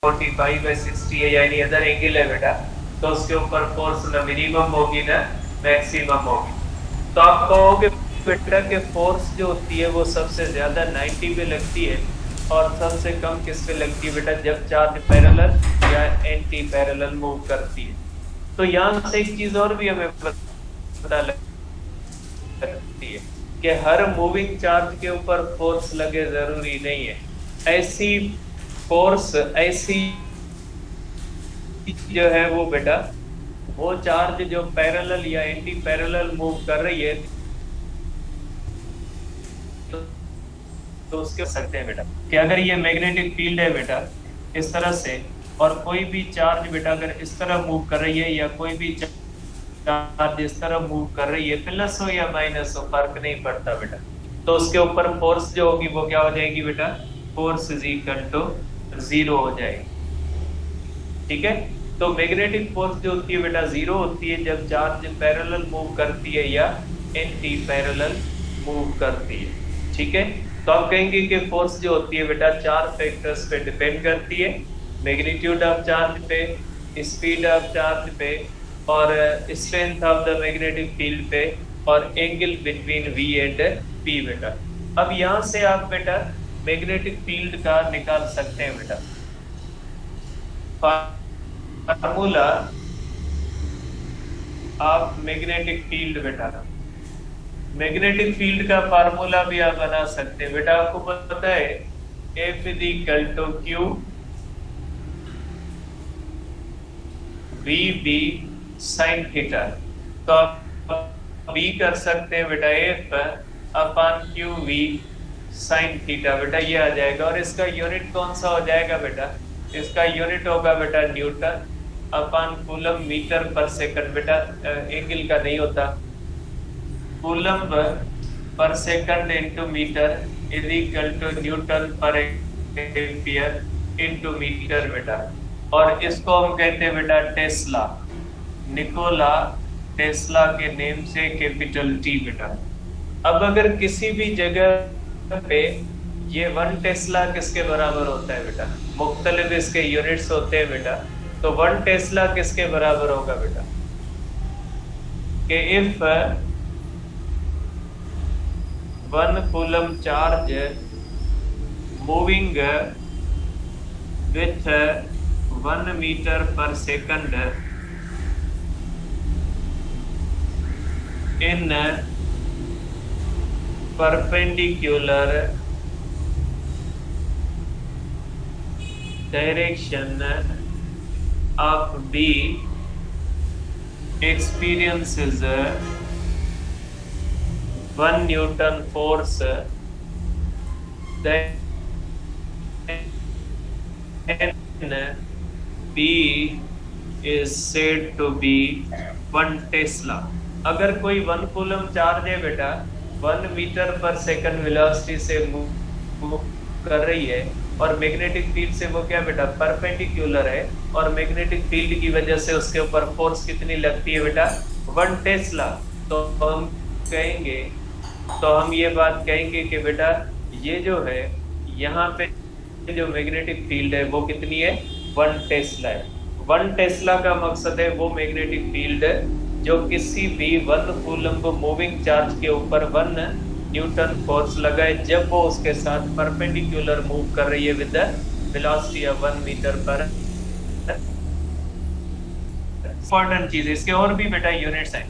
45 है, 60 है, यानी अदर एंगल है बेटा, तो उसके ऊपर फोर्स ना मिनिमम होगी ना मैक्सिमम होगी। तो आप कहोगे बेटा कि फोर्स जो होती है वो सबसे ज्यादा 90 पे लगती है और सबसे कम किस पे लगती है बेटा, जब चार्ज पैरेलल या एंटी पैरेलल मूव करती है। तो यहां से एक चीज और भी हमें पता लगती है कि हर मूविंग चार्ज के ऊपर फोर्स लगे जरूरी नहीं है। ऐसी फोर्स, ऐसी जो है वो बेटा, वो चार्ज जो पैरेलल या एंटी पैरेलल मूव कर रही है, तो, तो उसके सकते हैं बेटा कि अगर ये मैग्नेटिक फील्ड है बेटा इस तरह से, और कोई भी चार्ज बेटा अगर इस तरह मूव कर रही है या कोई भी चार्ज इस तरह मूव कर रही है, प्लस हो या माइनस हो फर्क नहीं पड़ता बेटा, तो उसके ऊपर फोर्स जो होगी वो क्या हो जाएगी बेटा, force is equal to zero हो जाएगी। ठीक है। तो मैग्नेटिक फोर्स जो होती है बेटा जीरो होती है जब चार्ज पैरेलल मूव करती है या एंटी पैरेलल मूव करती है। ठीक है। तो आप कहेंगे कि फोर्स जो होती है बेटा चार फैक्टर्स पे डिपेंड करती है, मैग्नीट्यूड ऑफ चार्ज पे, स्पीड ऑफ चार्ज पे, और strength of the magnetic field पे, और angle between v and B बेटा। अब यहां से आप बेटा मैग्नेटिक फील्ड का निकाल सकते हैं बेटा फार्मूला ऑफ मैग्नेटिक फील्ड बेटा। मैग्नेटिक फील्ड का फार्मूला भी आप बना सकते हैं बेटा। आपको पता है F is equal to q v B sine theta. तो आप बी कर सकते हैं बेटा F upon q v sine theta बेटा, ये आ जाएगा। और इसका यूनिट कौन सा हो जाएगा बेटा, इसका यूनिट होगा बेटा newton upon coulomb metre per second बेटा, एंगल का नहीं होता, coulomb per second into metre is equal to newton per ampere into metre बेटा। और इसको हम कहते हैं बेटा टेस्ला, निकोला टेस्ला के नेम से कैपिटल टी बेटा। अब अगर किसी भी जगह पे ये 1 टेस्ला किसके बराबर होता है बेटा, मुख्तलिफ इसके यूनिट्स होते हैं बेटा, तो 1 टेस्ला किसके बराबर होगा बेटा, कि if 1 coulomb charge moving with 1 metre per second in perpendicular direction of B experiences 1 Newton force, then B is said to be 1 Tesla। अगर कोई 1 कूलम चार्ज है बेटा 1 मीटर पर सेकंड वेलोसिटी से मूव कर रही है, और मैग्नेटिक फील्ड से वो क्या बेटा परपेंडिकुलर है, और मैग्नेटिक फील्ड की वजह से उसके ऊपर फोर्स कितनी लगती है बेटा 1 टेस्ला। तो हम कहेंगे, तो हम ये बात कहेंगे कि बेटा ये जो है यहाँ पे जो मैग्नेटिक फील्ड है वो कितनी है 1 टेस्ला है। 1 टेस्ला का मकसद है वो मैग्नेटिक फील्ड जो किसी भी 1 कूलम को मूविंग चार्ज के ऊपर 1 न्यूटन फोर्स लगाए जब वो उसके साथ परपेंडिकुलर मूव कर रही है विद वेलोसिटी ऑफ 1 मीटर पर। इंपॉर्टेंट चीज, इसके और भी बेटा यूनिट्स हैं,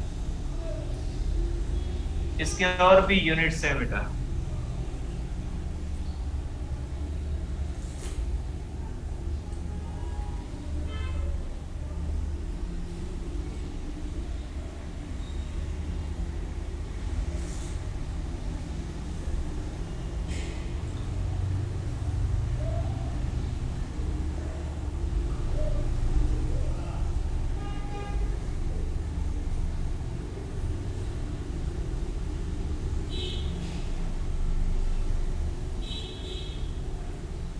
इसके और भी यूनिट्स हैं बेटा।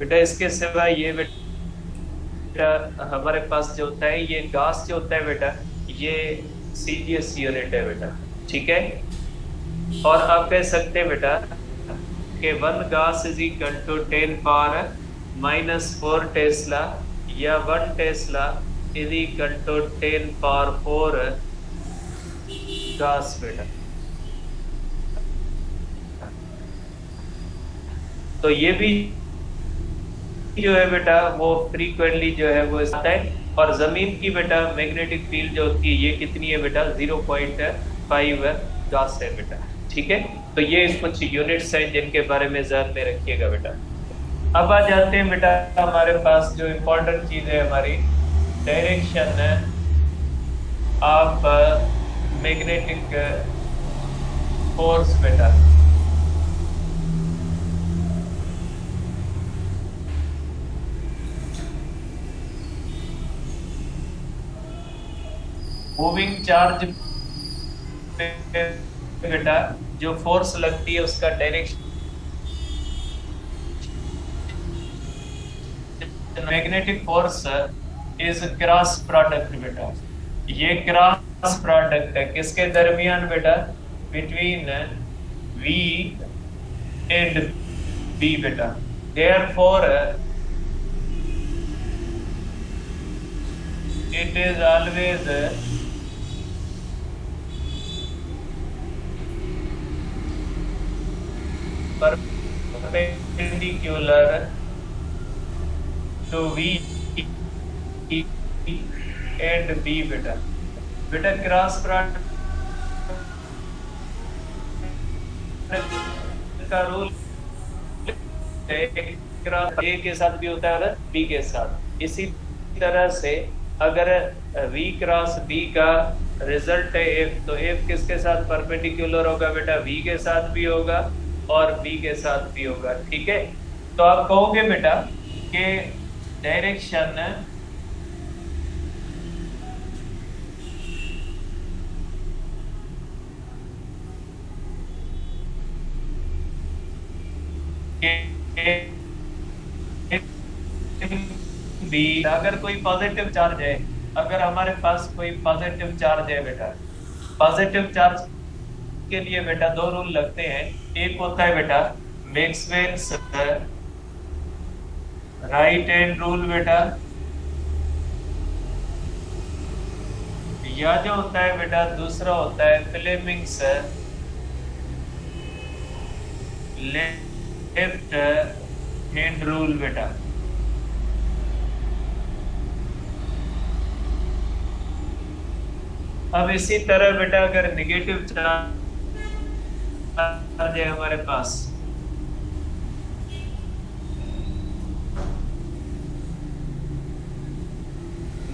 बेटा इसके सिवा ये बेटा हमारे पास जो होता है ये गास जो होता है बेटा, ये सीजीएस यूनिट है बेटा। ठीक है। और आप कह सकते हैं बेटा कि 1 gauss is equal to 10 power -4 tesla, या 1 tesla is equal to 10 power 4 gauss बेटा। तो ये भी जो है बेटा वो फ्रीक्वेंटली जो है वो आता है। और जमीन की बेटा मैग्नेटिक फील्ड जो होती है ये कितनी है बेटा 0.5 गॉस है बेटा। ठीक है, तो ये कुछ यूनिट्स हैं जिनके बारे में ध्यान में रखिएगा बेटा। अब आ जाते हैं बेटा हमारे पास जो इम्पोर्टेंट चीज है हमारी डायरेक्शन ऑफ मैग्नेटिक फोर्स बेटा। मूविंग चार्ज बेटा जो फोर्स लगती है उसका direction magnetic force is cross product बेटा। ये क्रॉस प्रोडक्ट है किसके दरमियान बेटा, बिटवीन V एंड B बेटा। Therefore it is always perpendicular to V and B बेटा। बेटा क्रॉस प्रोडक्ट का रूल A के साथ भी होता है और B के साथ। इसी तरह से अगर V क्रॉस B का रिजल्ट है F, तो F किसके साथ परपेंडिकुलर होगा बेटा, V के साथ भी होगा और B के साथ भी होगा। ठीक है, तो आप कहोगे बेटा कि डायरेक्शन भी अगर कोई पॉजिटिव चार्ज है, अगर हमारे पास कोई पॉजिटिव चार्ज है बेटा, पॉजिटिव चार्ज के लिए बेटा दो रूल लगते हैं। एक होता है बेटा मैक्सवेल्स राइट हैंड रूल बेटा, या जो होता है बेटा दूसरा होता है फ्लेमिंग्स लेफ्ट हैंड रूल बेटा। अब इसी तरह बेटा अगर निगेटिव चार्ज है हमारे पास,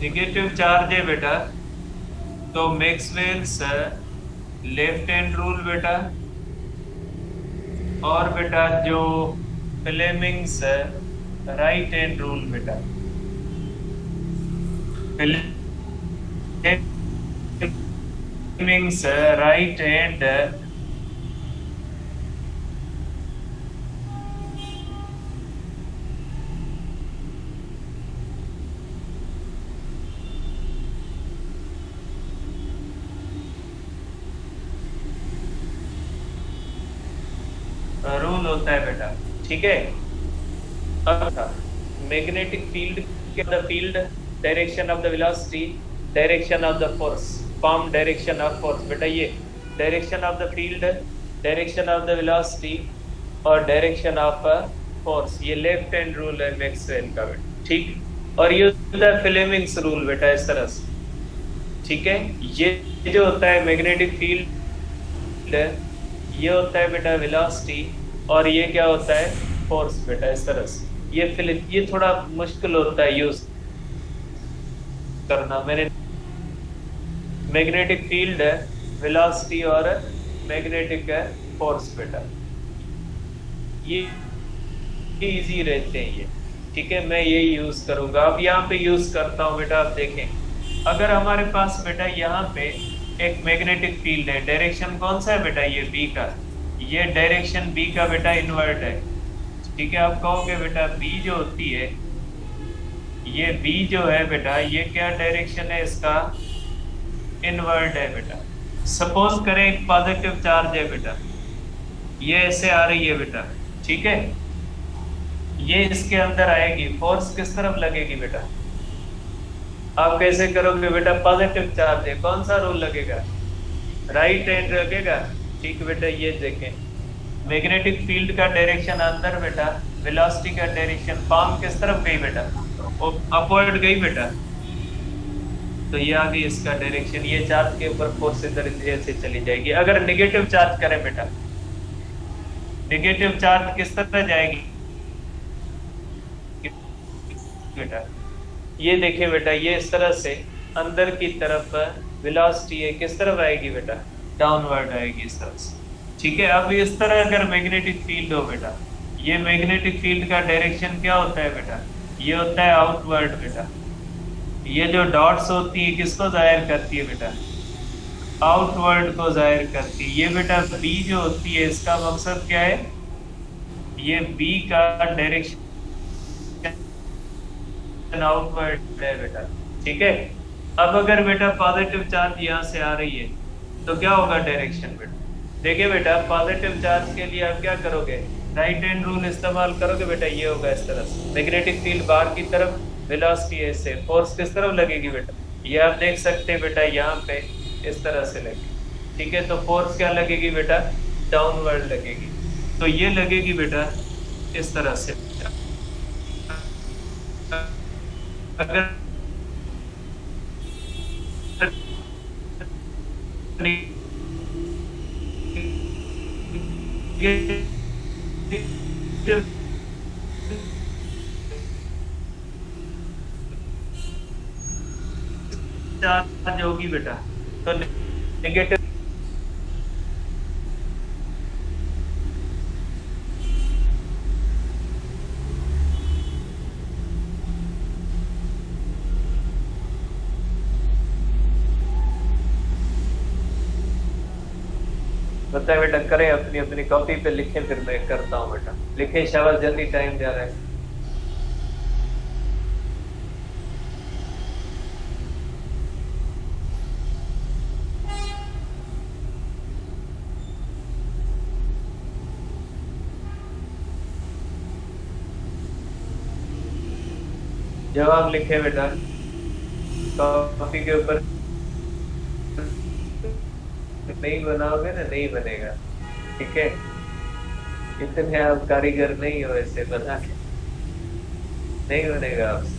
निगेटिव चार्ज है बेटा, तो मैक्सवेल्स लेफ्ट हैंड रूल बेटा, और बेटा जो फ्लेमिंग्स राइट हैंड रूल बेटा। फ्लेमिंग्स राइट हैंड रूल होता है बेटा। ठीक है, मैग्नेटिक फील्ड के the field direction of the velocity direction of the force form direction of force बेटा। ये direction of the field direction of the velocity और डायरेक्शन ऑफ फोर्स, ये लेफ्ट हैंड रूल है मैक्सवेल का बेटा। ठीक, और ये होता है फ्लेमिंग्स रूल बेटा इस तरह से। ठीक है, ये जो होता है मैग्नेटिक फील्ड, ये होता है बेटा वेलोसिटी, और ये क्या होता है फोर्स बेटा इस तरह से। ये थोड़ा मुश्किल होता है यूज करना। मैंने मैग्नेटिक फील्ड है, वेलोसिटी और मैग्नेटिक फोर्स बेटा, ये इजी रहते हैं ये। ठीक है, मैं यही यूज करूंगा। अब यहाँ पे यूज करता हूँ बेटा। आप देखें, अगर हमारे पास बेटा यहाँ पे एक मैग्नेटिक फील्ड है, डायरेक्शन कौन सा है बेटा, ये B का, ये डायरेक्शन B का बेटा इनवर्ट है। ठीक है, आप कहोगे बेटा B जो होती है, ये B जो है बेटा, ये क्या डायरेक्शन है इसका, इनवर्ट है बेटा। सपोज करें एक पॉजिटिव चार्ज है बेटा, ये ऐसे आ रही है बेटा। ठीक है, ये इसके अंदर आएगी, फोर्स किस तरफ लगेगी बेटा, आप कैसे करोगे बेटा, पॉजिटिव चार्ज है, कौन सा रूल लगेगा, राइट हैंड लगेगा। ठीक बेटा, ये देखें, मैग्नेटिक फील्ड का डायरेक्शन अंदर बेटा, वेलोसिटी का डायरेक्शन पाम किस तरफ गई बेटा, अपवर्ड गई बेटा। तो ये आ गई इसका डायरेक्शन, ये चार्ज के ऊपर फोर्स इधर से चली जाएगी। अगर नेगेटिव चार्ज करें बेटा, नेगेटिव चार्ज किस तरह जाएगी बेटा, ये देखिए बेटा, ये इस तरह से अंदर की तरफ वेलोसिटी है, किस तरफ आएगी बेटा, डाउनवर्ड आएगी इस तरह से। ठीक है, अब इस तरह अगर मैग्नेटिक फील्ड हो बेटा, ये मैग्नेटिक फील्ड का डायरेक्शन क्या होता है बेटा, ये होता है आउटवर्ड बेटा। ये जो डॉट्स होती है किसको जाहिर करती है बेटा, आउटवर्ड को जाहिर करती है। ये बेटा बी जो होती है, इसका मकसद क्या है, ये बी का डायरेक्शन आउटवर्ड है बेटा। ठीक है, अब अगर बेटा पॉजिटिव चार्ज यहाँ से आ रही है तो क्या होगा डायरेक्शन बेटा, देखिए बेटा पॉजिटिव चार्ज के लिए आप क्या करोगे, राइट हैंड रूल इस्तेमाल करोगे बेटा, ये होगा इस तरह से, मैग्नेटिक फील्ड बाहर की तरफ, वेलोसिटी है इससे, फोर्स किस तरफ लगेगी बेटा, ये आप देख सकते हैं बेटा, यहाँ पे इस तरह से लगेगी। ठीक है, तो फोर्स क्या लगेगी बेटा, डाउनवर्ड लगेगी। तो ये लगेगी बेटा इस तरह से। अगर चार्ज होगी बेटा, तो नेगेटिव पता है बेटा, करें अपनी अपनी कॉपी पे लिखें, फिर मैं करता हूँ बेटा, लिखें शाबाश, जल्दी टाइम जा रहा है। जवाब लिखे बेटा कॉपी के ऊपर, नहीं बनाओगे ना नहीं बनेगा। ठीक है, इतने आप कारीगर नहीं हो ऐसे बना के, नहीं बनेगा आपसे,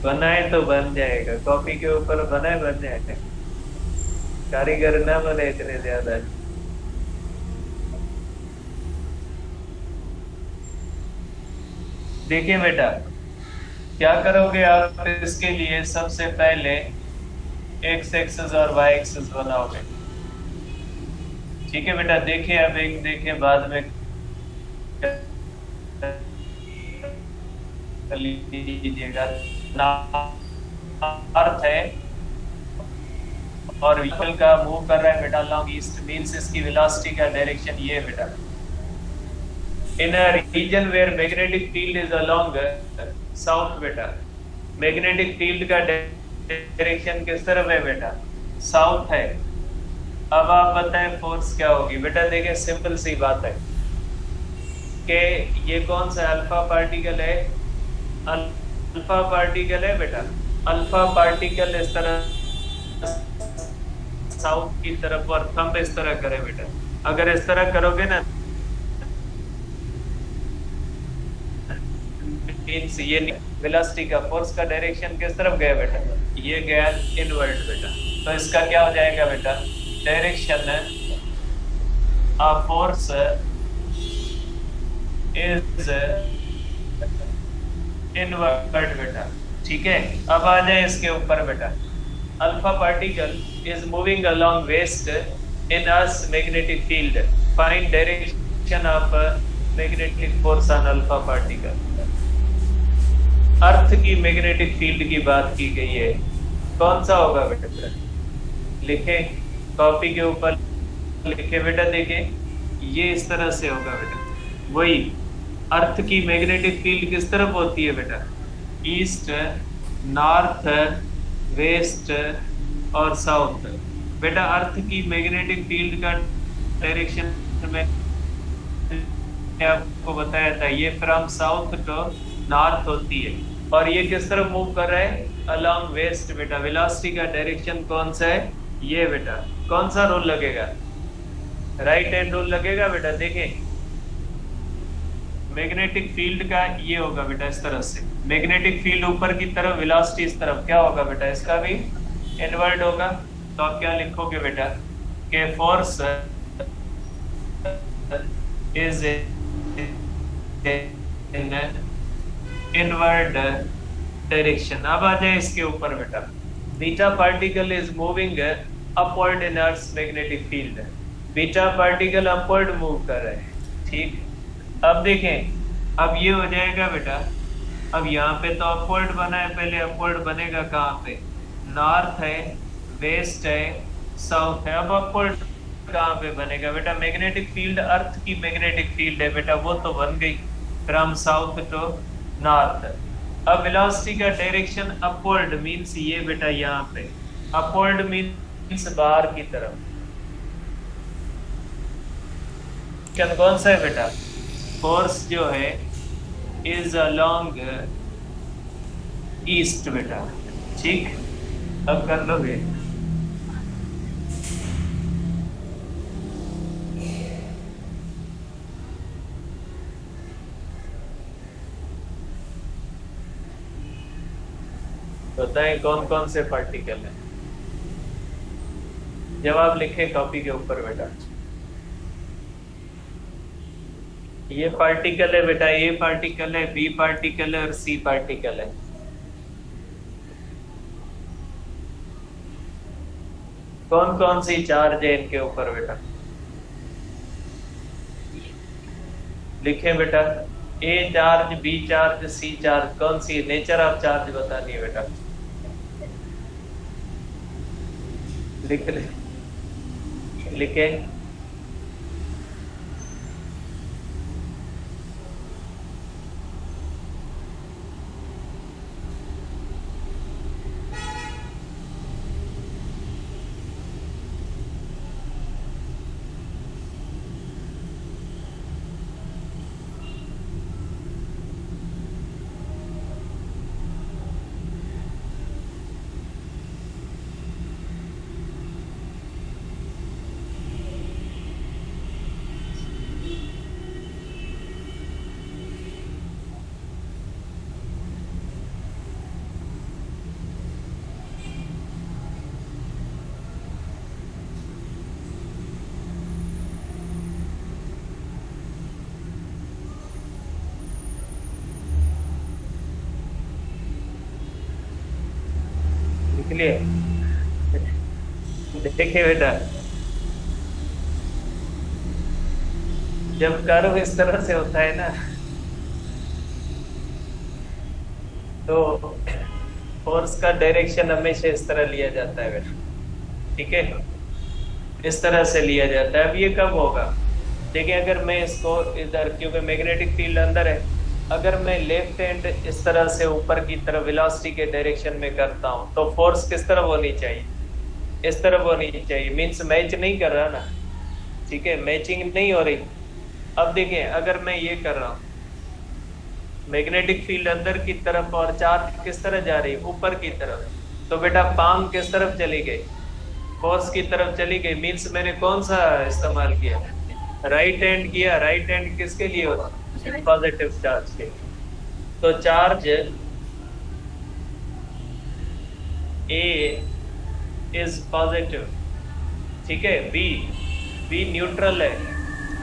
बनाए तो बन जाएगा, कॉपी के ऊपर बनाए बन जाएगा, कारीगर ना बने इतने ज्यादा। देखिए बेटा क्या करोगे आप, इसके लिए सबसे पहले एक्स एक्सिस और वाई एक्सिस बनाओगे। ठीक है बेटा, देखिए अब एक देखे बाद में लीजिएगा, अर्थ है और व्हीकल का मूव कर रहा है बेटा लॉन्ग ईस्ट, मींस इसकी वेलोसिटी का डायरेक्शन ये है बेटा। In a region where magnetic field is along south बेटा, मैग्नेटिक फील्ड का डायरेक्शन किस तरफ है बेटा, साउथ है। अब आप बताएं फोर्स क्या होगी बेटा, देखिए सिंपल सी बात है कि ये कौन सा अल्फा पार्टिकल है, अल्फा पार्टिकल है बेटा, अल्फा पार्टिकल इस तरह साउथ की तरफ और थंब इस तरह करे बेटा, अगर इस तरह करोगे ना मींस ये वेलोसिटी का, फोर्स का डायरेक्शन किस तरफ गया बेटा, ये गया इनवर्ड बेटा। तो इसका क्या हो जाएगा बेटा, direction of force is inward बेटा। ठीक है, अब आ जाए इसके ऊपर बेटा, alpha particle is moving along west in earth magnetic field, find direction of magnetic force on alpha particle. Earth की मैग्नेटिक फील्ड की बात की गई है, कौन सा होगा बेटा, लिखे कॉपी के ऊपर लिखे बेटा, देखे ये इस तरह से होगा बेटा, वही अर्थ की मैग्नेटिक फील्ड किस तरफ होती है बेटा, ईस्ट, नॉर्थ, वेस्ट और साउथ बेटा। अर्थ की मैग्नेटिक फील्ड का डायरेक्शन मैंने आपको बताया था, ये फ्रॉम साउथ टू नॉर्थ होती है। और ये किस तरफ मूव कर रहा है, अलोंग वेस्ट बेटा। वेलोसिटी का डायरेक्शन कौन सा है, ये बेटा। कौन सा रूल लगेगा, राइट हैंड रूल लगेगा बेटा। देखें मैग्नेटिक फील्ड का ये होगा बेटा इस तरह से, मैग्नेटिक फील्ड ऊपर की तरफ, वेलोसिटी इस तरफ, क्या होगा बेटा, इसका भी इनवर्ट होगा। तो आप क्या लिखोगे बेटा, के force is in inward direction. अब आ जाए इसके ऊपर बेटा, beta particle is moving upward in earth magnetic field. Beta particle upward move कर रहे हैं, ठीक। अब देखें, अब ये हो जाएगा बेटा, अब यहाँ पे तो अपवर्ड बना है, पहले अपवर्ड बनेगा कहाँ पे, नॉर्थ है, वेस्ट है, साउथ है। अब अपवर्ड कहाँ पे बनेगा बेटा, मैग्नेटिक फील्ड, अर्थ की मैग्नेटिक फील्ड है बेटा, वो तो बन गई फ्रॉम साउथ टू नॉर्थ। अब वेलोसिटी का डायरेक्शन अपवर्ड मींस ये बेटा, यहाँ पे अपवर्ड मींस बाहर की तरफ। कौन सा है बेटा, फोर्स जो है इज अलोंग ईस्ट बेटा, ठीक। अब कर लोगे, बताएं कौन कौन से पार्टिकल हैं। जवाब लिखे कॉपी के ऊपर बेटा। ये पार्टिकल है बेटा, ए पार्टिकल है, बी पार्टिकल है और सी पार्टिकल है। कौन कौन सी चार्ज है इनके ऊपर बेटा, लिखे बेटा। A charge, B charge, C charge, कौन सी नेचर ऑफ चार्ज बतानी है बेटा, लिख ले, लिखे। लिए देखिए बेटा, जब कर्व इस तरह से होता है ना, तो फोर्स का डायरेक्शन हमेशा इस तरह लिया जाता है बेटा, ठीक है, इस तरह से लिया जाता है। अब ये कब होगा, देखिए अगर मैं इसको इधर, क्योंकि मैग्नेटिक फील्ड अंदर है, अगर मैं लेफ्ट हैंड इस तरह से ऊपर की तरफ वेलोसिटी के डायरेक्शन में करता हूं, तो फोर्स किस तरफ होनी चाहिए, इस तरफ होनी चाहिए। मीन्स मैच नहीं कर रहा ना, ठीक है, मैचिंग नहीं हो रही। अब देखिए अगर मैं ये कर रहा हूं, मैग्नेटिक फील्ड अंदर की तरफ और चार्ज किस तरह जा रही है, ऊपर की तरफ, तो बेटा पाम किस तरफ चली गई, फोर्स की तरफ चली गई। मीन्स मैंने कौन सा इस्तेमाल किया, राइट हैंड किया। राइट हैंड किसके लिए होता है, पॉजिटिव चार्ज के। तो चार्ज ए इज पॉजिटिव, ठीक है, बी न्यूट्रल है,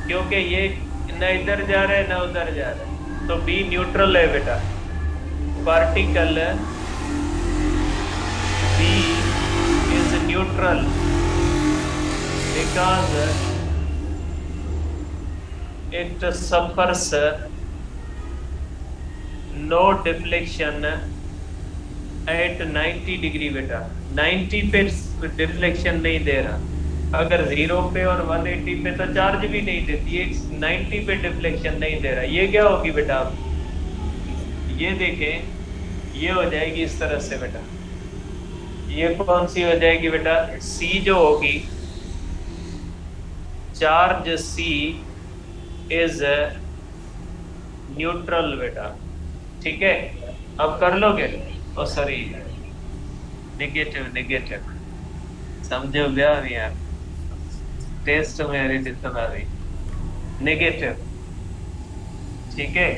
क्योंकि ये न इधर जा रहा है ना उधर जा रहा है, तो बी न्यूट्रल है बेटा। Particle B is neutral because it suffers no deflection at 90 degree बेटा। 90 पे डिफ्लेक्शन नहीं दे रहा, अगर 0 पे और 180 पे तो चार्ज भी नहीं देती है, 90 पे डिफ्लेक्शन नहीं दे रहा। ये क्या होगी बेटा, आप ये देखें, ये हो जाएगी इस तरह से बेटा। ये कौन सी हो जाएगी बेटा, सी जो होगी, चार्ज सी इज न्यूट्रल बेटा, ठीक है। अब कर लोगे? ओ सॉरी, नेगेटिव नेगेटिव, समझो क्या यार, टेस्ट में मेरी दिक्कत आ रही। नेगेटिव, ठीक है।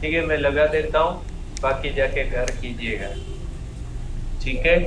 ठीक है, मैं लगा देता हूँ, बाकी जाके घर कीजिएगा, ठीक है।